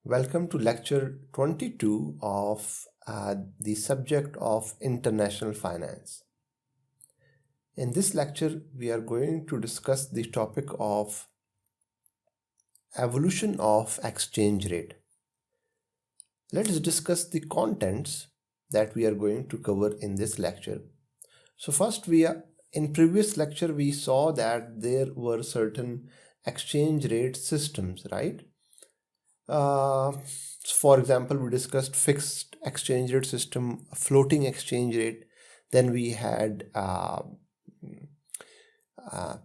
Welcome to lecture 22 of the subject of international finance. In this lecture, we are going to discuss the topic of evolution of exchange rate. Let's discuss the contents that we are going to cover in this lecture. So first, in previous lecture, we saw that there were certain exchange rate systems, right? For example, we discussed fixed exchange rate system, floating exchange rate. Then we had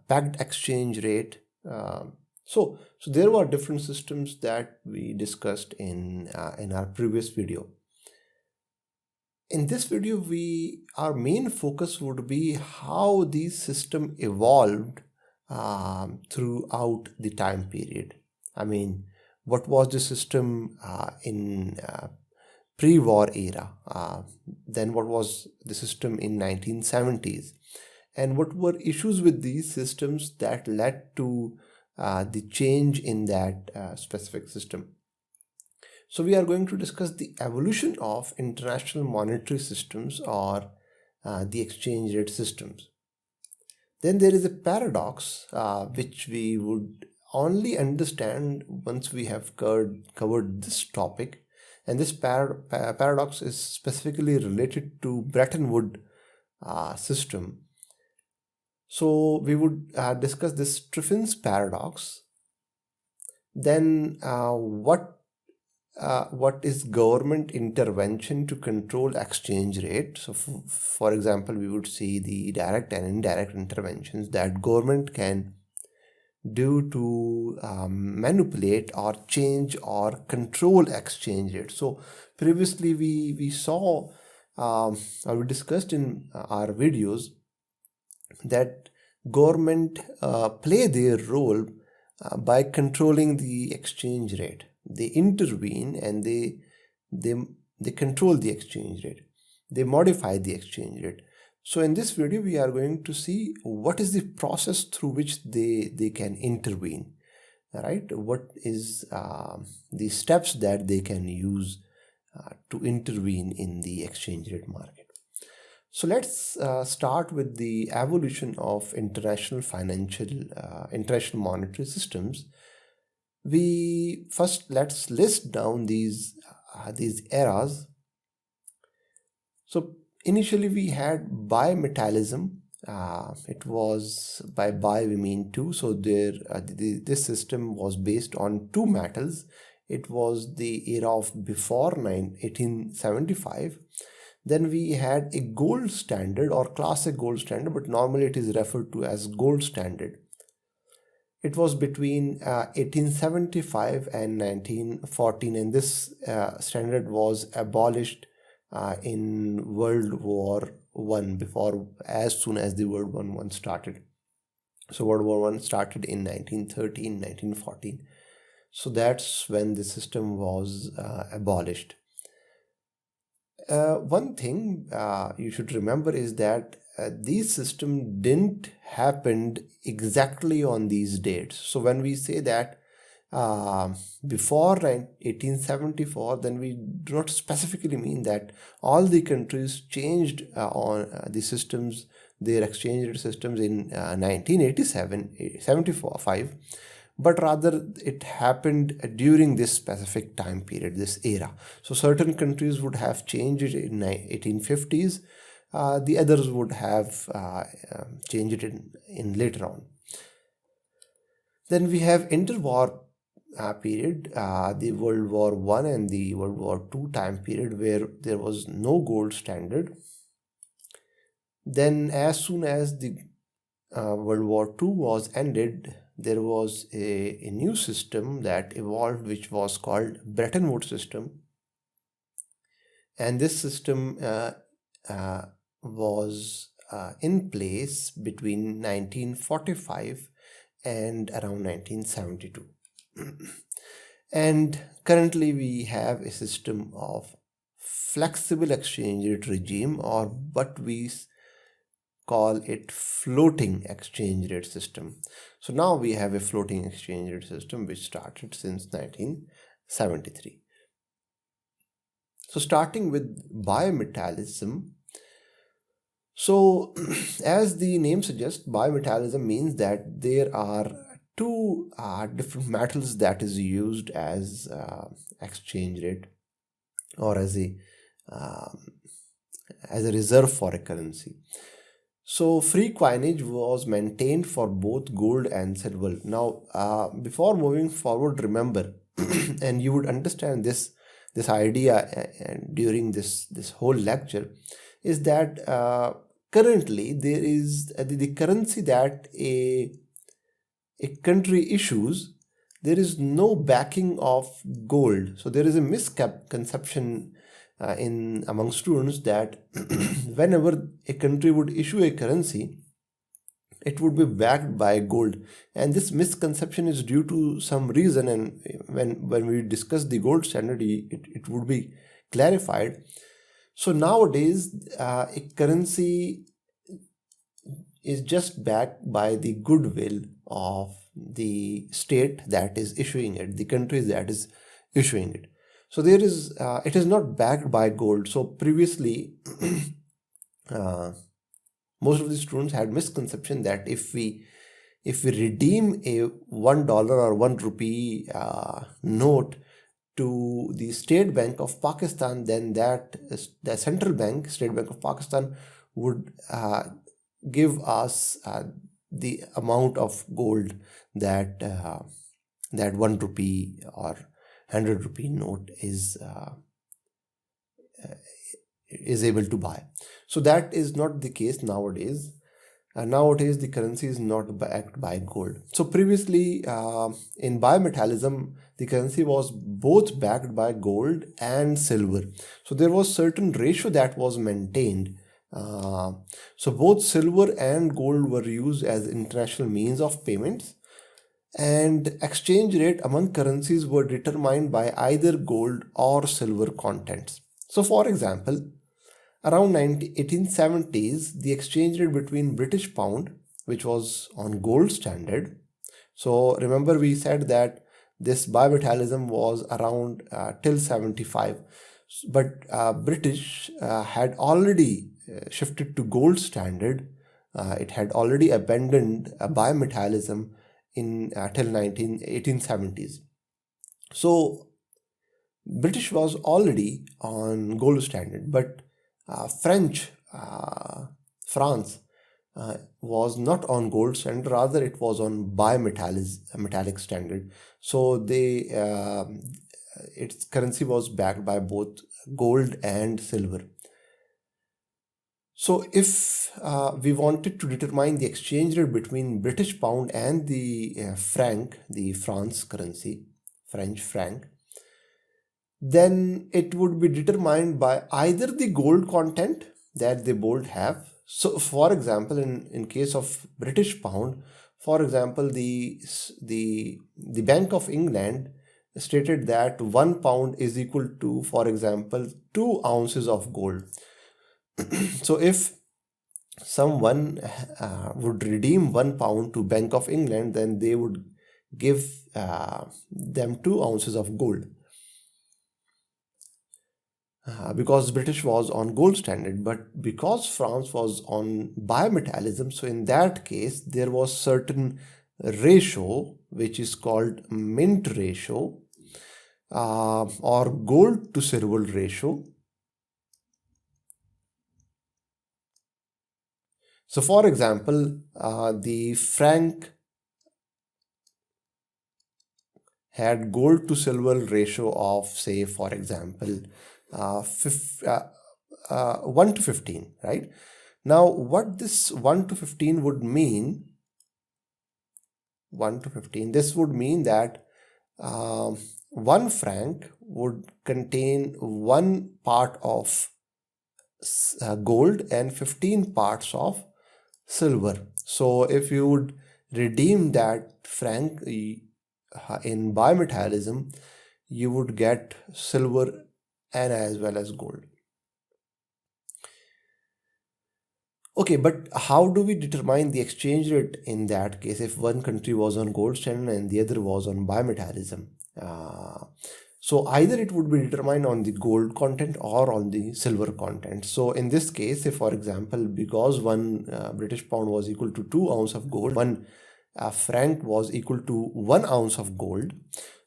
pegged exchange rate. So there were different systems that we discussed in our previous video. In this video, our main focus would be how these system evolved throughout the time period. I mean, what was the system in pre-war era? Then what was the system in 1970s? And what were issues with these systems that led to the change in that specific system? So we are going to discuss the evolution of international monetary systems or the exchange rate systems. Then there is a paradox which we would only understand once we have covered this topic, and this paradox is specifically related to Bretton Wood system. So we would discuss this Trifan's paradox. Then what is government intervention to control exchange rate? So for example, we would see the direct and indirect interventions that government can do to manipulate or change or control exchange rate. So previously we saw or we discussed in our videos that government play their role by controlling the exchange rate. They intervene and they control the exchange rate. They modify the exchange rate. So in this video, we are going to see what is the process through which they can intervene, right? What is the steps that they can use to intervene in the exchange rate market. So let's start with the evolution of international monetary systems. Let's list down these eras. So initially, we had bimetallism. It was by bi we mean two. So this system was based on two metals. It was the era of before 1875. Then we had a gold standard or classic gold standard, but normally it is referred to as gold standard. It was between 1875 and 1914, and this standard was abolished in World War I, as soon as the World War I started. So World War I started in 1913, 1914. So that's when the system was abolished. One thing you should remember is that these systems didn't happen exactly on these dates. So when we say that before 1874, then we do not specifically mean that all the countries changed on the systems, their exchange rate systems in 1975, but rather it happened during this specific time period, this era. So certain countries would have changed it in 1850s. The others would have changed it in later on. Then we have interwar period, the World War I and the World War II time period, where there was no gold standard. Then as soon as the World War II was ended, there was a new system that evolved, which was called Bretton Wood system. And this system was in place between 1945 and around 1972. And currently we have a system of flexible exchange rate regime, or what we call it floating exchange rate system. So now we have a floating exchange rate system which started since 19 73. So starting with bimetallism. So as the name suggests, bimetallism means that there are two different metals that is used as exchange rate or um, as a reserve for a currency. So free coinage was maintained for both gold and silver. Now, before moving forward, remember, and you would understand this idea during this whole lecture, is that currently there is the currency that a country issues. There is no backing of gold. So there is a misconception in among students that whenever a country would issue a currency, it would be backed by gold, and this misconception is due to some reason, and when we discuss the gold standard, it would be clarified. So nowadays a currency is just backed by the goodwill of the state that is issuing it, the country that is issuing it. So there is it is not backed by gold. So previously most of the students had misconception that if we redeem a $1 or 1 rupee note to the State Bank of Pakistan, then the central bank, State Bank of Pakistan, would give us the amount of gold that that 1 rupee or 100 rupee note is able to buy. So that is not the case nowadays. Nowadays the currency is not backed by gold. So previously in bimetallism, the currency was both backed by gold and silver. So there was certain ratio that was maintained. So both silver and gold were used as international means of payments, and exchange rate among currencies were determined by either gold or silver contents. So for example, around 1870s, the exchange rate between British pound, which was on gold standard. So remember we said that this bimetallism was around till 75, but British had already shifted to gold standard. It had already abandoned bimetallism in till 1870s. So British was already on gold standard, but France was not on gold standard, rather it was on metallic standard. So its currency was backed by both gold and silver. So if we wanted to determine the exchange rate between British pound and the franc, the France currency, French franc, then it would be determined by either the gold content that they both have. So for example, in case of British pound, for example, the Bank of England stated that 1 pound is equal to, for example, 2 ounces of gold. So if someone would redeem 1 pound to Bank of England, then they would give them 2 ounces of gold. Because British was on gold standard, but because France was on bimetallism, so in that case there was certain ratio which is called mint ratio or gold to silver ratio. So for example, the franc had gold to silver ratio of, say, for example, 1 to 15, right? Now what this 1 to 15 would mean, 1 to 15, this would mean that 1 franc would contain 1 part of gold and 15 parts of silver. So if you would redeem that franc in bimetallism, you would get silver and as well as gold. Okay, but how do we determine the exchange rate in that case if one country was on gold standard and the other was on bimetallism? So either it would be determined on the gold content or on the silver content. So in this case, say for example, because one British pound was equal to 2 ounce of gold, one franc was equal to 1 ounce of gold.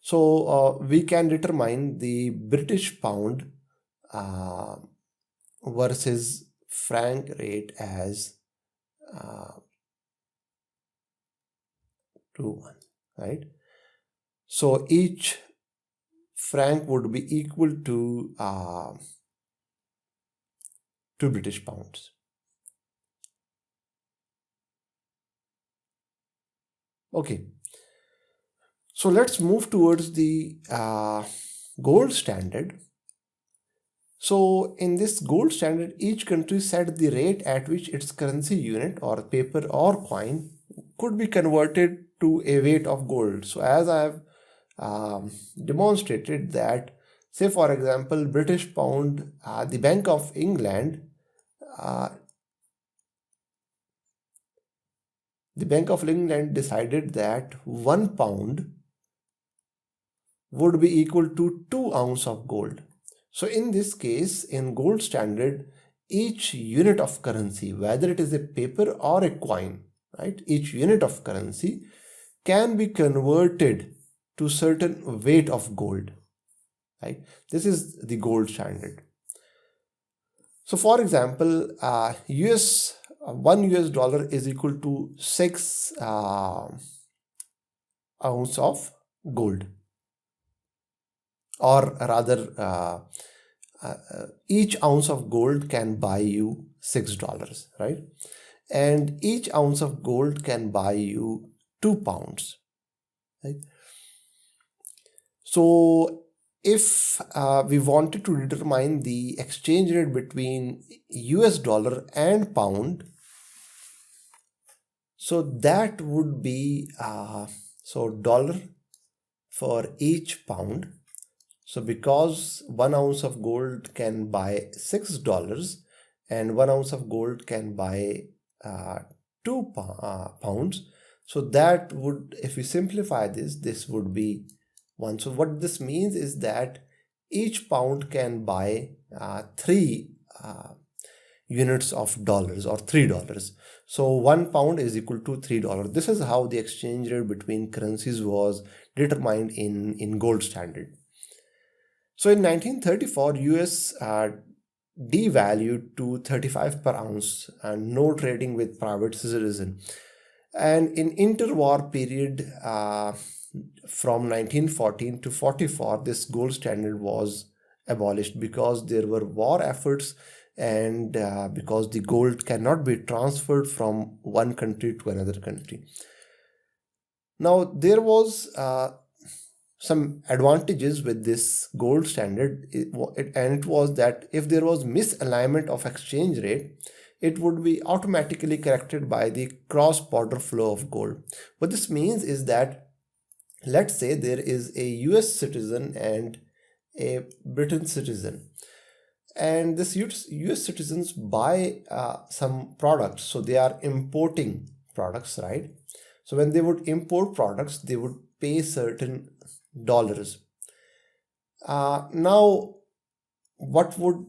So we can determine the British pound versus franc rate as 2:1, right? So each franc would be equal to 2 British pounds. Okay, so let's move towards the gold standard. So in this gold standard, each country set the rate at which its currency unit or paper or coin could be converted to a weight of gold. So as I have demonstrated that, say for example, British pound, the Bank of England, decided that 1 pound would be equal to 2 ounce of gold. So in this case, in gold standard, each unit of currency, whether it is a paper or a coin, right, each unit of currency can be converted to certain weight of gold, right? This is the gold standard. So for example, $1 is equal to 6 ounce of gold, or rather each ounce of gold can buy you $6, right? And each ounce of gold can buy you 2 pounds, right? So if we wanted to determine the exchange rate between US dollar and pound, so that would be so dollar for each pound. So because 1 ounce of gold can buy $6 and 1 ounce of gold can buy 2 pounds, so that would, if we simplify this would be 1. So what this means is that each pound can buy 3 units of dollars, or $3. So 1 pound is equal to $3. This is how the exchange rate between currencies was determined in gold standard. So in 1934, US devalued to 35 per ounce and no trading with private citizen. And in interwar period from 1914 to 44, this gold standard was abolished because there were war efforts and because the gold cannot be transferred from one country to another country. Now there was some advantages with this gold standard, and it was that if there was misalignment of exchange rate, it would be automatically corrected by the cross-border flow of gold. What this means is that, let's say there is a US citizen and a Britain citizen, and this US citizens buy some products, so they are importing products, right? So when they would import products, they would pay certain dollars. Now what would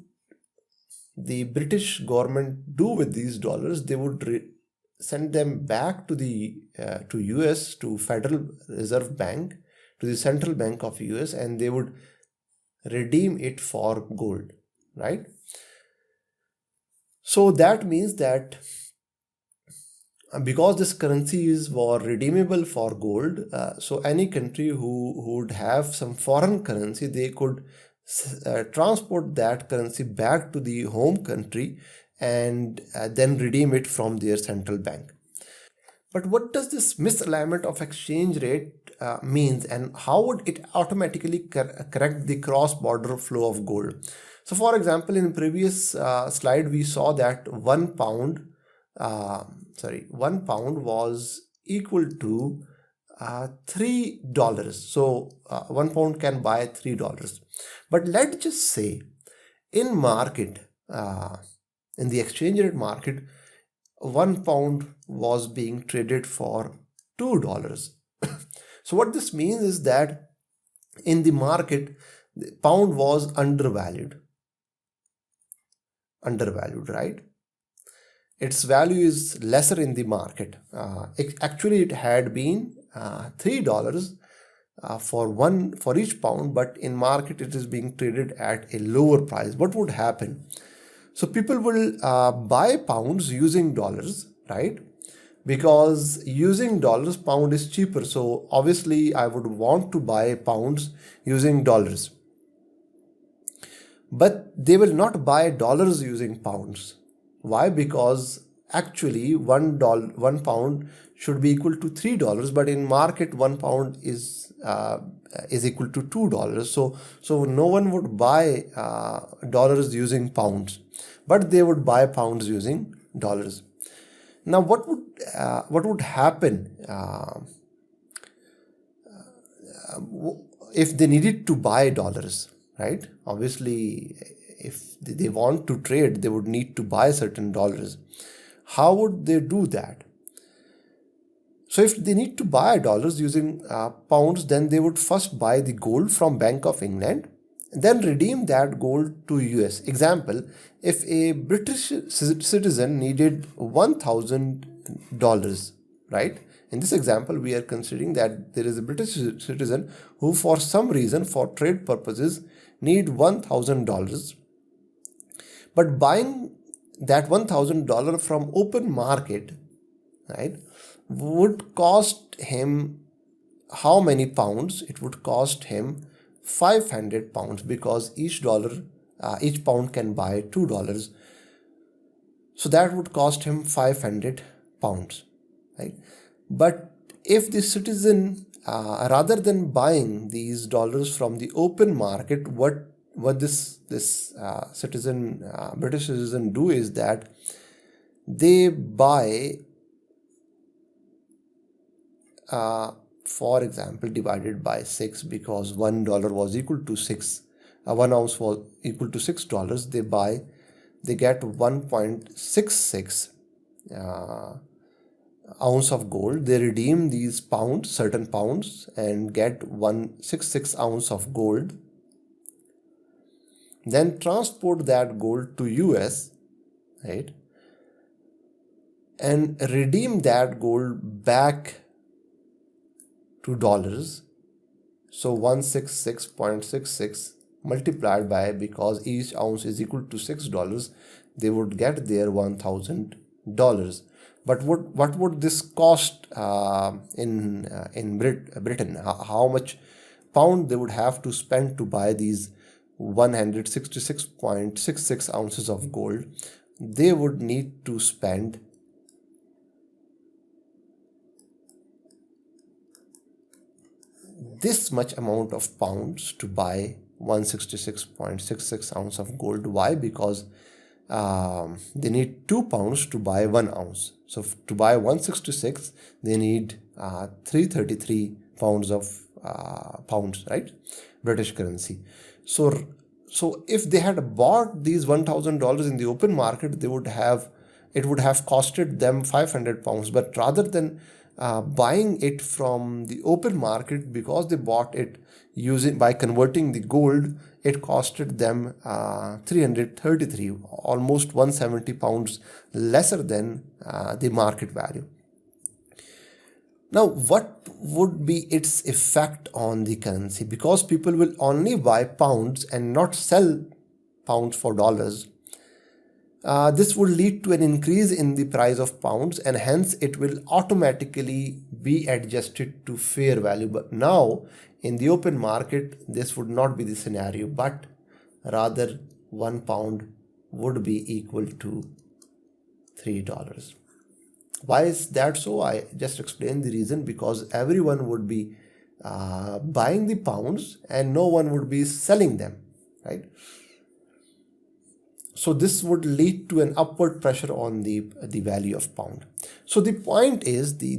the British government do with these dollars? They would send them back to the to US, to Federal Reserve Bank, to the Central Bank of US, and they would redeem it for gold, right? So that means that because this currencies were redeemable for gold, so any country who would have some foreign currency, they could transport that currency back to the home country and then redeem it from their central bank. But what does this misalignment of exchange rate means, and how would it automatically correct the cross-border flow of gold? So for example, in previous slide, we saw that 1 pound 1 pound was equal to $3. So 1 pound can buy $3. But let's just say in market, in the exchange rate market, 1 pound was being traded for $2. So what this means is that in the market, the pound was undervalued, right? Its value is lesser in the market. Actually, it had been $3 for each pound, but in market it is being traded at a lower price. What would happen? So people will buy pounds using dollars, right? Because using dollars, pound is cheaper. So obviously I would want to buy pounds using dollars. But they will not buy dollars using pounds. Why? Because actually one pound should be equal to $3, but in market 1 pound is equal to $2. So no one would buy dollars using pounds, but they would buy pounds using dollars. Now, what would happen if they needed to buy dollars, right? Obviously, if they want to trade, they would need to buy certain dollars. How would they do that? So if they need to buy dollars using pounds, then they would first buy the gold from Bank of England, then redeem that gold to US. Example, if a British citizen needed $1,000, right? In this example, we are considering that there is a British citizen who for some reason, for trade purposes, need $1,000. But buying that $1,000 from open market, right, would cost him how many pounds? It would cost him 500 pounds, because each pound can buy $2. So that would cost him 500 pounds, right? But if the citizen, rather than buying these dollars from the open market, what this citizen, British citizen, do is that they buy, for example, divided by 6, because $1 was equal to 6, 1 ounce was equal to $6. They get 1.66 ounce of gold. They redeem these pounds, certain pounds, and get 166 ounce of gold. Then transport that gold to US, right? And redeem that gold back to dollars. So 166.66 multiplied by, because each ounce is equal to $6, they would get their $1,000. But what would this cost in Britain? How much pound they would have to spend to buy these 166.66 ounces of gold? They would need to spend this much amount of pounds to buy 166.66 ounce of gold. Why? Because they need 2 pounds to buy 1 ounce. So to buy 166, they need 333 pounds of pounds, right? British currency. So if they had bought these $1,000 in the open market, it would have costed them 500 pounds. But rather than buying it from the open market, because they bought it by converting the gold, it costed them 333, almost 170 pounds lesser than the market value. Now, what would be its effect on the currency? Because people will only buy pounds and not sell pounds for dollars, this would lead to an increase in the price of pounds, and hence it will automatically be adjusted to fair value. But now in the open market, this would not be the scenario, but rather 1 pound would be equal to $3. Why is that so? I just explained the reason. Because everyone would be buying the pounds and no one would be selling them, right? So this would lead to an upward pressure on the value of pound. So the point is, the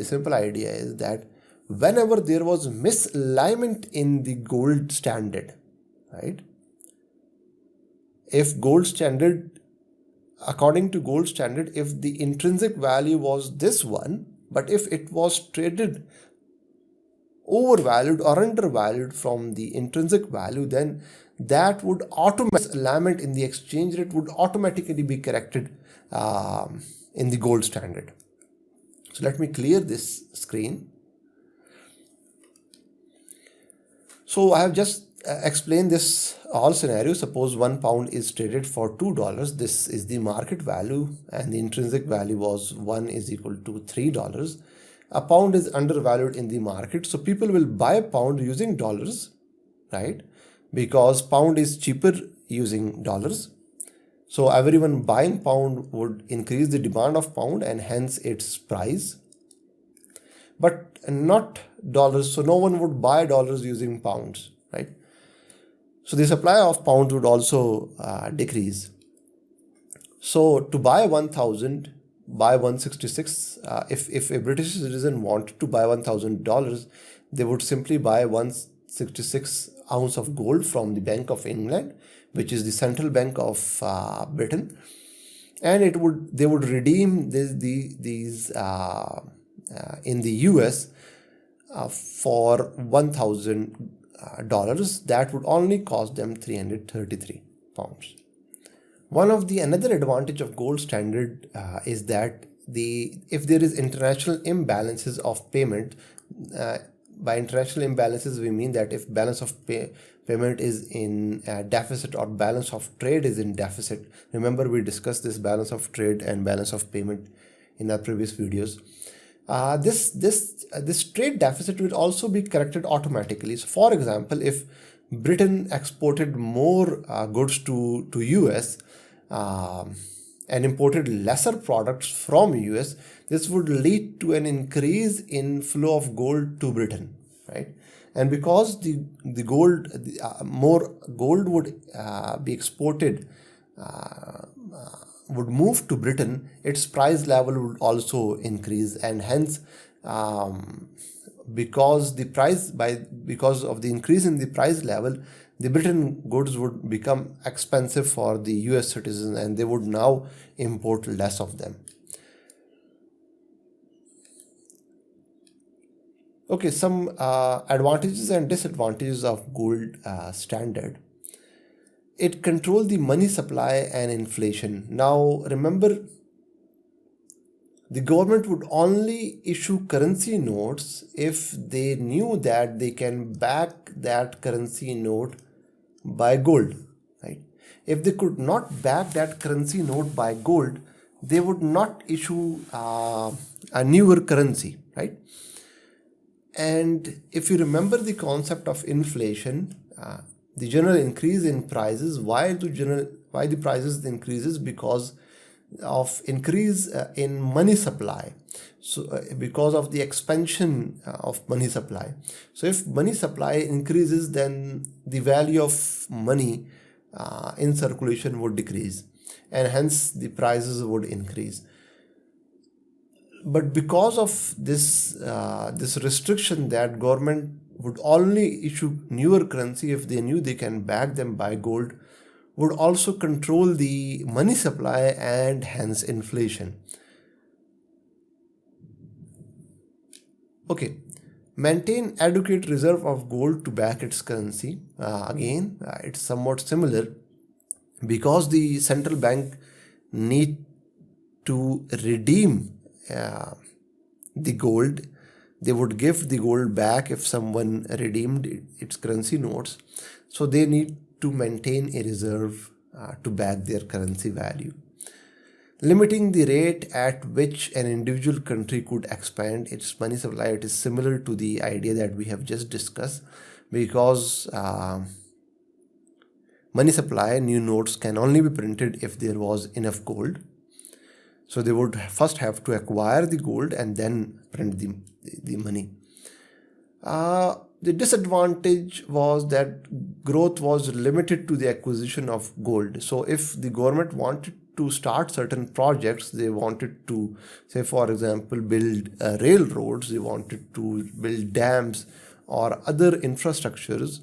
simple idea is that whenever there was misalignment in the gold standard, right? According to gold standard, if the intrinsic value was this one, but if it was traded overvalued or undervalued from the intrinsic value, then that would automatically, alignment in the exchange rate would automatically be corrected in the gold standard. So let me clear this screen. So I have just explained this all scenario. Suppose £1 is traded for $2. This is the market value and the intrinsic value was 1 is equal to $3. A pound is undervalued in the market. So people will buy pound using dollars, right? Because pound is cheaper using dollars. So everyone buying pound would increase the demand of pound and hence its price, but not dollars. So no one would buy dollars using pounds, right? So the supply of pounds would also decrease. So to buy 1000, buy 166, if a British citizen wanted to buy $1,000, they would simply buy 166 ounce of gold from the Bank of England, which is the central bank of Britain, and they would redeem these in the US for $1,000. That would only cost them 333 pounds. Another advantage of gold standard is that if there is international imbalances of payment, by international imbalances we mean that if balance of payment is in deficit or balance of trade is in deficit. Remember, we discussed this balance of trade and balance of payment in our previous videos. This trade deficit will also be corrected automatically. So for example, if Britain exported more goods to US and imported lesser products from US, this would lead to an increase in flow of gold to Britain, right? And because more gold would be exported, would move to Britain, its price level would also increase, and hence because of the increase in the price level, the Britain goods would become expensive for the US citizens and they would now import less of them. Okay, some advantages and disadvantages of gold standard. It controls the money supply and inflation. Now remember, the government would only issue currency notes if they knew that they can back that currency note by gold, right? If they could not back that currency note by gold, they would not issue a newer currency, right? And if you remember the concept of inflation, the general increase in prices, why the prices increases? Because of increase in money supply. So because of the expansion of money supply. So if money supply increases, then the value of money in circulation would decrease, and hence the prices would increase. But because of this restriction that government would only issue newer currency if they knew they can back them by gold, would also control the money supply and hence inflation. Okay, maintain adequate reserve of gold to back its currency. Again, it's somewhat similar, because the central bank need to redeem the gold. They would give the gold back if someone redeemed its currency notes. So they need to maintain a reserve to back their currency value. Limiting the rate at which an individual country could expand its money supply. It is similar to the idea that we have just discussed, because money supply, new notes can only be printed if there was enough gold. So they would first have to acquire the gold and then print the money. The disadvantage was that growth was limited to the acquisition of gold. So if the government wanted to start certain projects, they wanted to, say for example, build railroads, they wanted to build dams or other infrastructures,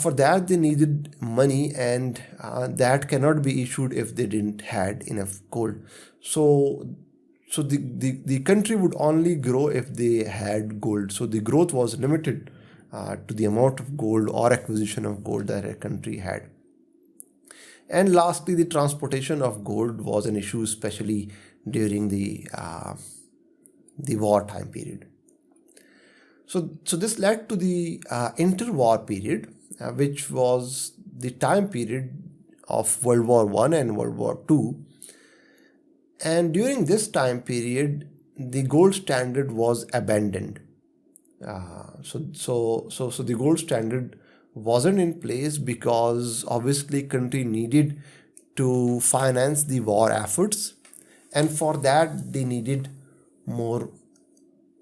for that they needed money, and that cannot be issued if they didn't had enough gold. So So the country would only grow if they had gold. So the growth was limited to the amount of gold or acquisition of gold that a country had. And lastly, the transportation of gold was an issue, especially during the wartime period. So this led to the interwar period, which was the time period of World War I and World War II. And during this time period, the gold standard was abandoned. So the gold standard wasn't in place because obviously country needed to finance the war efforts, and for that they needed more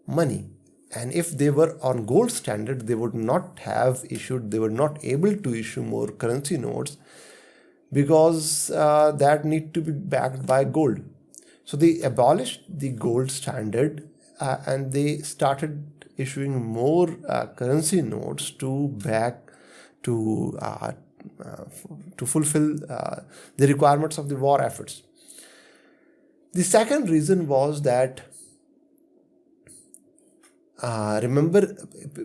money. And if they were on gold standard, they were not able to issue more currency notes because that need to be backed by gold. So they abolished the gold standard and they started issuing more currency notes to fulfill the requirements of the war efforts. The second reason was that remember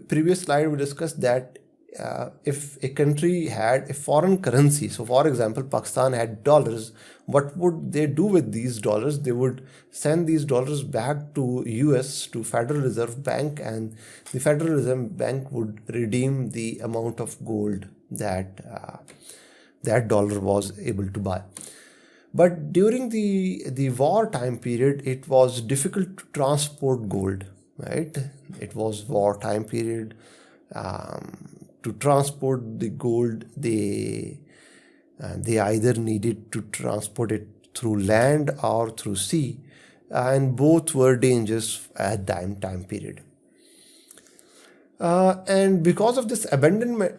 previous slide we discussed that if a country had a foreign currency, so for example Pakistan had dollars, what would they do with these dollars? They would send these dollars back to US, to Federal Reserve Bank, and the Federal Reserve Bank would redeem the amount of gold that that dollar was able to buy. But during the war time period, it was difficult to transport gold, right? It was war time period. To transport the gold, they either needed to transport it through land or through sea, and both were dangerous at that time period. And because of this abandonment,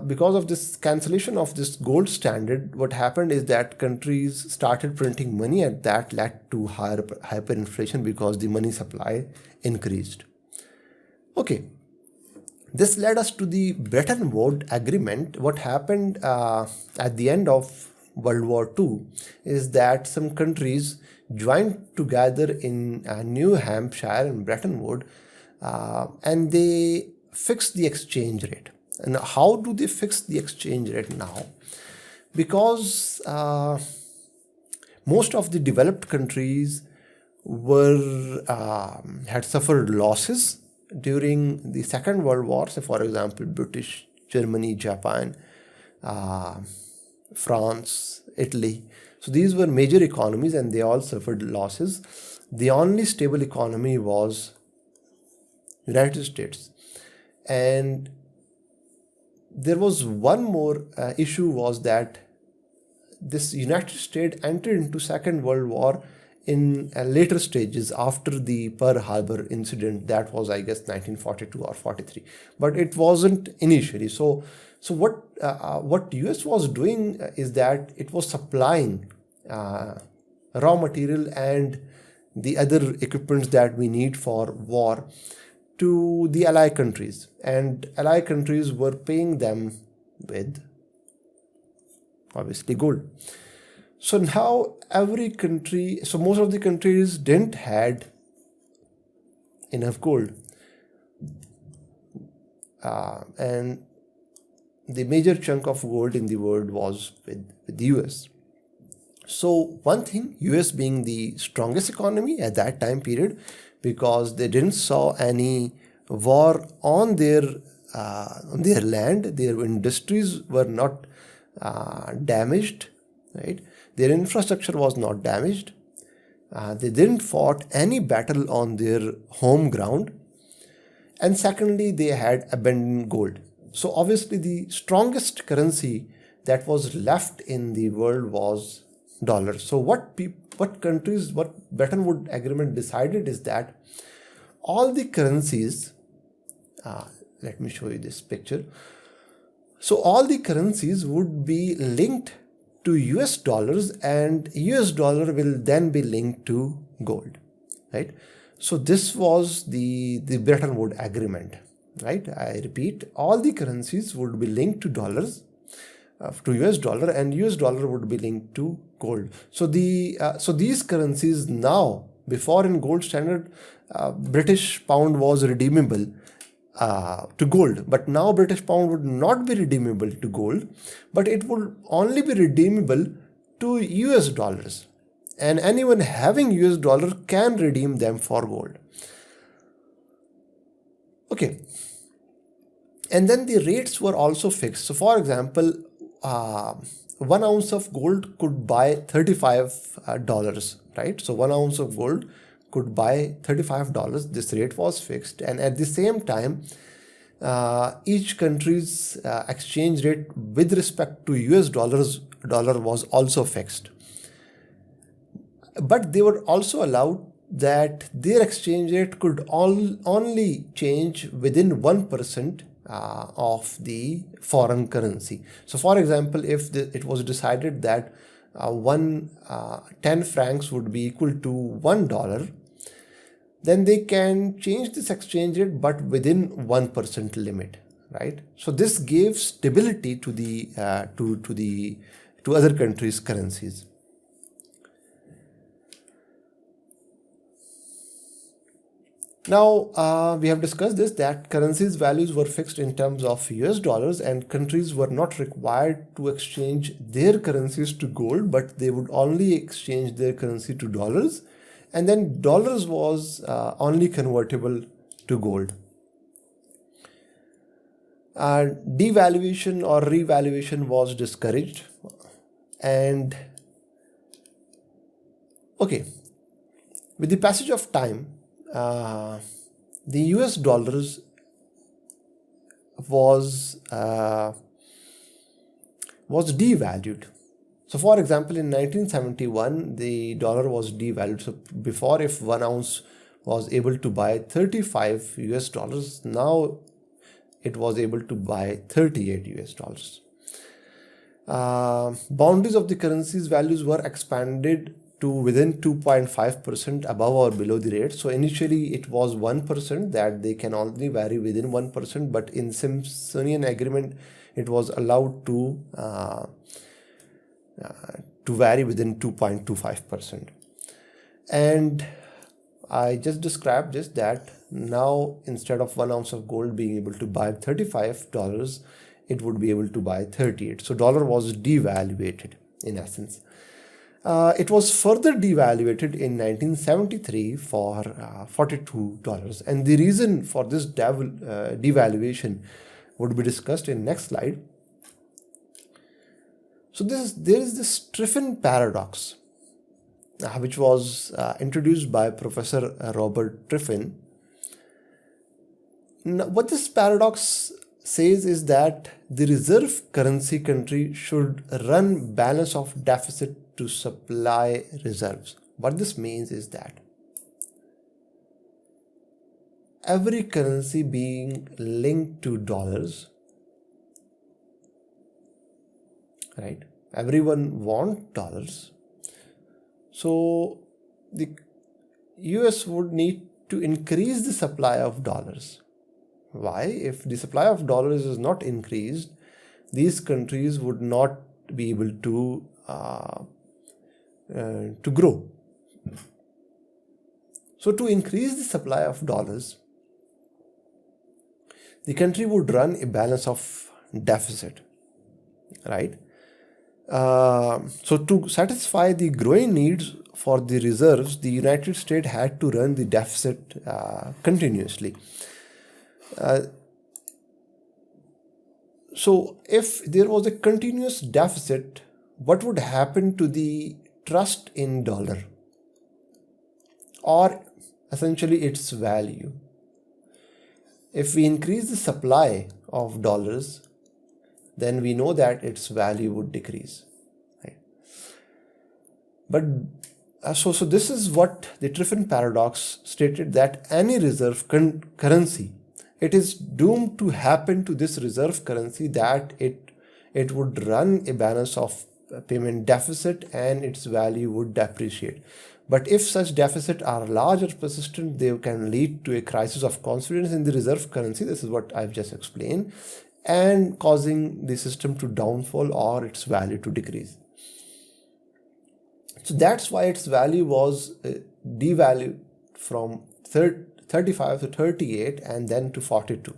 because of this cancellation of this gold standard, what happened is that countries started printing money, and that led to higher hyperinflation because the money supply increased. Okay. This led us to the Bretton Wood Agreement. What happened at the end of World War II is that some countries joined together in New Hampshire and Bretton Wood, and they fixed the exchange rate. And how do they fix the exchange rate now? Because most of the developed countries had suffered losses during the Second World War. So for example, British, Germany, Japan, France, Italy. So these were major economies and they all suffered losses. The only stable economy was United States. And there was one more issue, was that this United States entered into Second World War in later stages after the Pearl Harbor incident. That was, I guess, 1942 or 43, but it wasn't initially. So what US was doing is that it was supplying raw material and the other equipments that we need for war to the Allied countries, and Allied countries were paying them with obviously gold. So now most of the countries didn't had enough gold, and the major chunk of gold in the world was with the US. So one thing, US being the strongest economy at that time period, because they didn't saw any war on their land, their industries were not damaged, right? Their infrastructure was not damaged. They didn't fought any battle on their home ground. And secondly, they had abundant gold. So obviously the strongest currency that was left in the world was dollar. So what Bretton Wood Agreement decided is that all the currencies, let me show you this picture. So all the currencies would be linked to US dollars, and US dollar will then be linked to gold, right? So this was the Bretton Wood Agreement, right? I repeat, all the currencies would be linked to dollars, to US dollar, and US dollar would be linked to gold. So these currencies now Before, in gold standard, British pound was redeemable to gold, but now British pound would not be redeemable to gold, but it would only be redeemable to US dollars, and anyone having US dollar can redeem them for gold. Okay, and then the rates were also fixed. So for example, 1 ounce of gold could buy $35, right? So 1 ounce of gold could buy $35. This rate was fixed, and at the same time, each country's exchange rate with respect to US dollar was also fixed. But they were also allowed that their exchange rate could only change within 1% of the foreign currency. So for example, if it was decided that 10 francs would be equal to $1, then they can change this exchange rate, but within 1% limit, right? So this gave stability to the to other countries' currencies. Now, we have discussed this, that currencies values were fixed in terms of US dollars, and countries were not required to exchange their currencies to gold, but they would only exchange their currency to dollars, and then dollars was only convertible to gold. Devaluation or revaluation was discouraged, and okay, with the passage of time, the US dollars was devalued. So for example, in 1971, the dollar was devalued. So before, if 1 ounce was able to buy 35 US dollars, now it was able to buy 38 US dollars. Boundaries of the currency's values were expanded to within 2.5% above or below the rate. So initially it was 1%, that they can only vary within 1%, but in Simpsonian agreement it was allowed to vary within 2.25%. And I just described this, that now instead of 1 ounce of gold being able to buy $35, it would be able to buy 38. So dollar was devaluated in essence. It was further devaluated in 1973 for $42, and the reason for this devaluation would be discussed in next slide. So there is this Trifan Paradox, which was introduced by Professor Robert Trifan. Now, what this paradox says is that the reserve currency country should run balance of deficit to supply reserves. What this means is that every currency being linked to dollars, right? Everyone wants dollars. So the US would need to increase the supply of dollars. Why? If the supply of dollars is not increased, these countries would not be able to grow. So to increase the supply of dollars, the country would run a balance of deficit, right? So to satisfy the growing needs for the reserves, the United States had to run the deficit continuously. So if there was a continuous deficit, what would happen to the trust in dollar, or essentially its value? If we increase the supply of dollars, then we know that its value would decrease, right? But so this is what the Trifan Paradox stated, that any reserve currency, it is doomed to happen to this reserve currency that it would run a balance of payment deficit and its value would depreciate. But if such deficits are large or persistent, they can lead to a crisis of confidence in the reserve currency. This is what I've just explained, and causing the system to downfall or its value to decrease. So that's why its value was devalued from 35 to 38 and then to 42.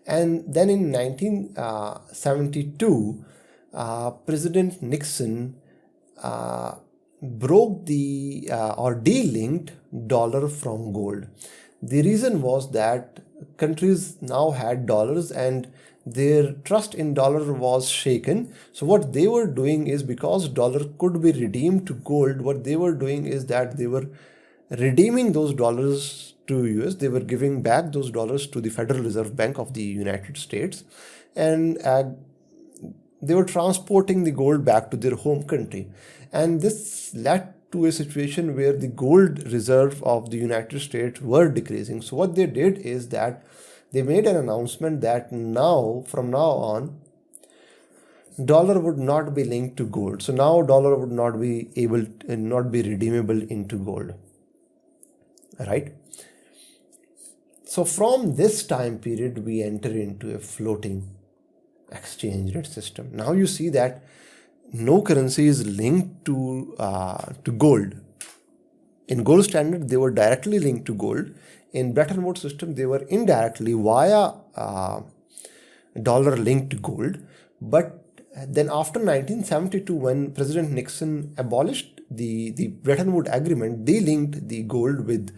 And then in 1972, President Nixon broke the or delinked dollar from gold. The reason was that countries now had dollars and their trust in dollar was shaken. So what they were doing is, because dollar could be redeemed to gold, what they were doing is that they were redeeming those dollars to US. They were giving back those dollars to the Federal Reserve Bank of the United States, and they were transporting the gold back to their home country. And this led to a situation where the gold reserve of the United States were decreasing. So what they did is that they made an announcement that from now on, dollar would not be linked to gold. So now dollar would not be redeemable into gold, right? So from this time period, we enter into a floating exchange rate system. Now you see that no currency is linked to gold. In gold standard, they were directly linked to gold. In Bretton Wood system, they were indirectly via dollar linked to gold. But then after 1972, when President Nixon abolished the Bretton Wood agreement, they linked the gold with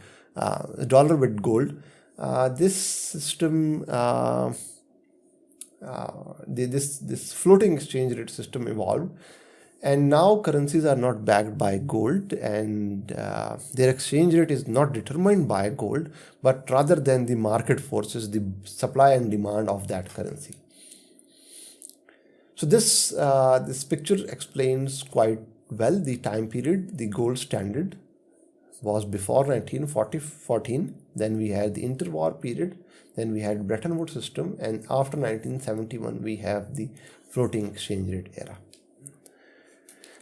dollar with gold. This system, this floating exchange rate system evolved, and now currencies are not backed by gold, and their exchange rate is not determined by gold, but rather than the market forces, the supply and demand of that currency. So this picture explains quite well the time period. The gold standard was before 1914. Then we had the interwar period. Then we had Bretton Woods system, and after 1971 we have the floating exchange rate era.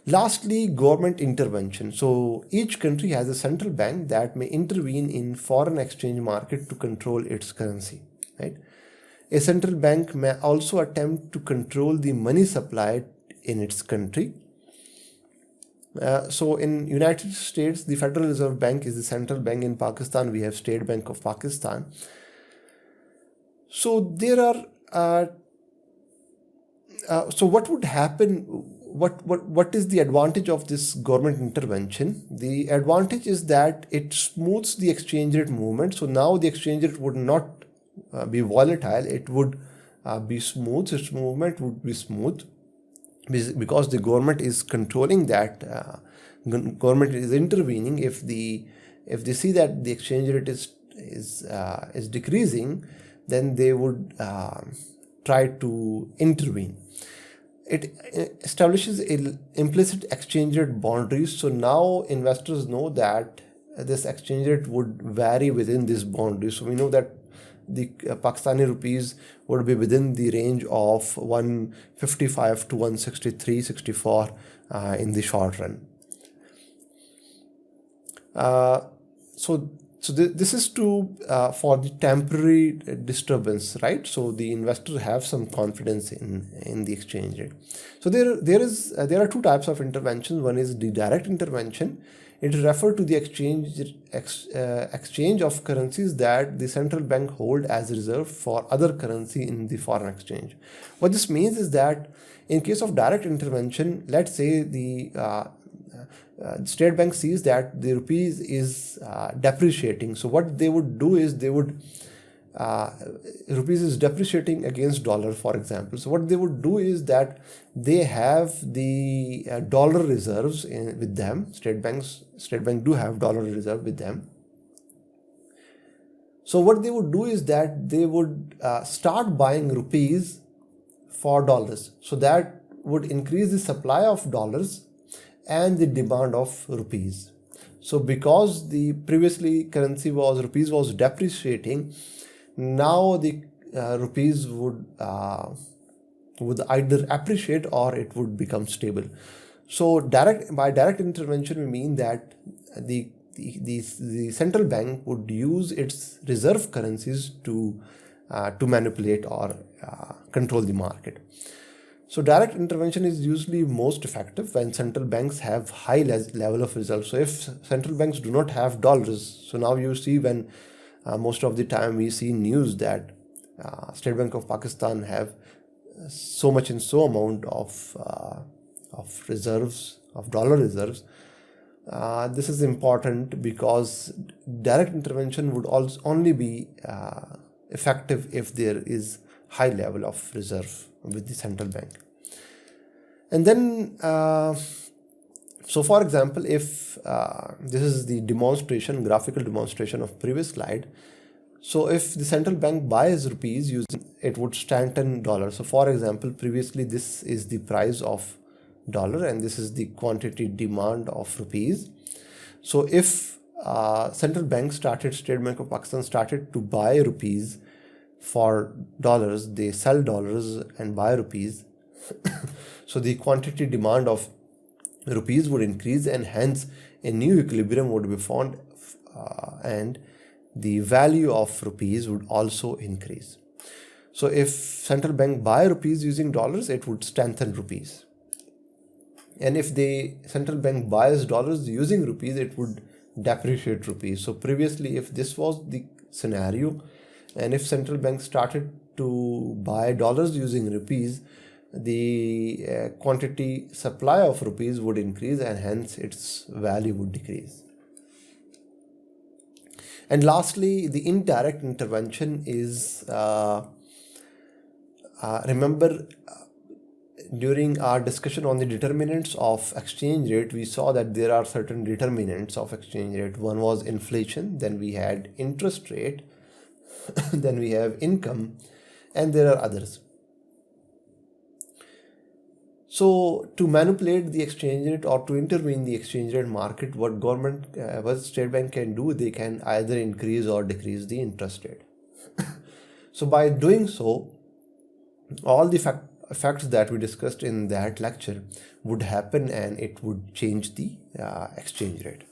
Lastly, government intervention. So each country has a central bank that may intervene in foreign exchange market to control its currency, right? A central bank may also attempt to control the money supply in its country. So in United States, the Federal Reserve Bank is the central bank. In Pakistan, we have State Bank of Pakistan. So there are. So what would happen? What is the advantage of this government intervention? The advantage is that it smooths the exchange rate movement. So now the exchange rate would not be volatile. It would be smooth. Its movement would be smooth, because the government is controlling that. Government is intervening. If they see that the exchange rate is decreasing, then they would try to intervene. It establishes implicit exchange rate boundaries. So now investors know that this exchange rate would vary within this boundary. So we know that the Pakistani rupees would be within the range of 155 to 163, 64 in the short run. So this is for the temporary disturbance, right? So the investor have some confidence in the exchange rate. So there are two types of interventions. One is the direct intervention. It refers to the exchange of currencies that the central bank hold as reserve for other currency in the foreign exchange. What this means is that in case of direct intervention, let's say the State Bank sees that the rupees is depreciating. So what they would do is rupees is depreciating against dollar, for example. So what they would do is that they have the dollar reserves with them. State Bank do have dollar reserve with them. So what they would do is that they would start buying rupees for dollars. So that would increase the supply of dollars and the demand of rupees. So because the previously rupees was depreciating, now the rupees would either appreciate or it would become stable. So by direct intervention, we mean that the central bank would use its reserve currencies to manipulate or control the market. So direct intervention is usually most effective when central banks have high level of reserves. So if central banks do not have dollars, so now you see when most of the time we see news that State Bank of Pakistan have so much and so amount of reserves, of dollar reserves. This is important because direct intervention would also only be effective if there is high level of reserve with the central bank. And then, so for example, if this is the demonstration, graphical demonstration of previous slide. So if the central bank buys rupees using, it would strengthen dollar. So for example, previously this is the price of dollar and this is the quantity demand of rupees. So if central bank started, State Bank of Pakistan started to buy rupees for dollars, they sell dollars and buy rupees. So the quantity demand of rupees would increase and hence a new equilibrium would be found and the value of rupees would also increase. So if central bank buy rupees using dollars, it would strengthen rupees. And if the central bank buys dollars using rupees, it would depreciate rupees. So previously, if this was the scenario, and if central bank started to buy dollars using rupees, the quantity supply of rupees would increase and hence its value would decrease. And lastly, the indirect intervention is, remember, during our discussion on the determinants of exchange rate, we saw that there are certain determinants of exchange rate. One was inflation, then we had interest rate, then we have income, and there are others. So to manipulate the exchange rate or to intervene the exchange rate market, what what State Bank can do, they can either increase or decrease the interest rate. So by doing so, all the facts that we discussed in that lecture would happen and it would change the exchange rate.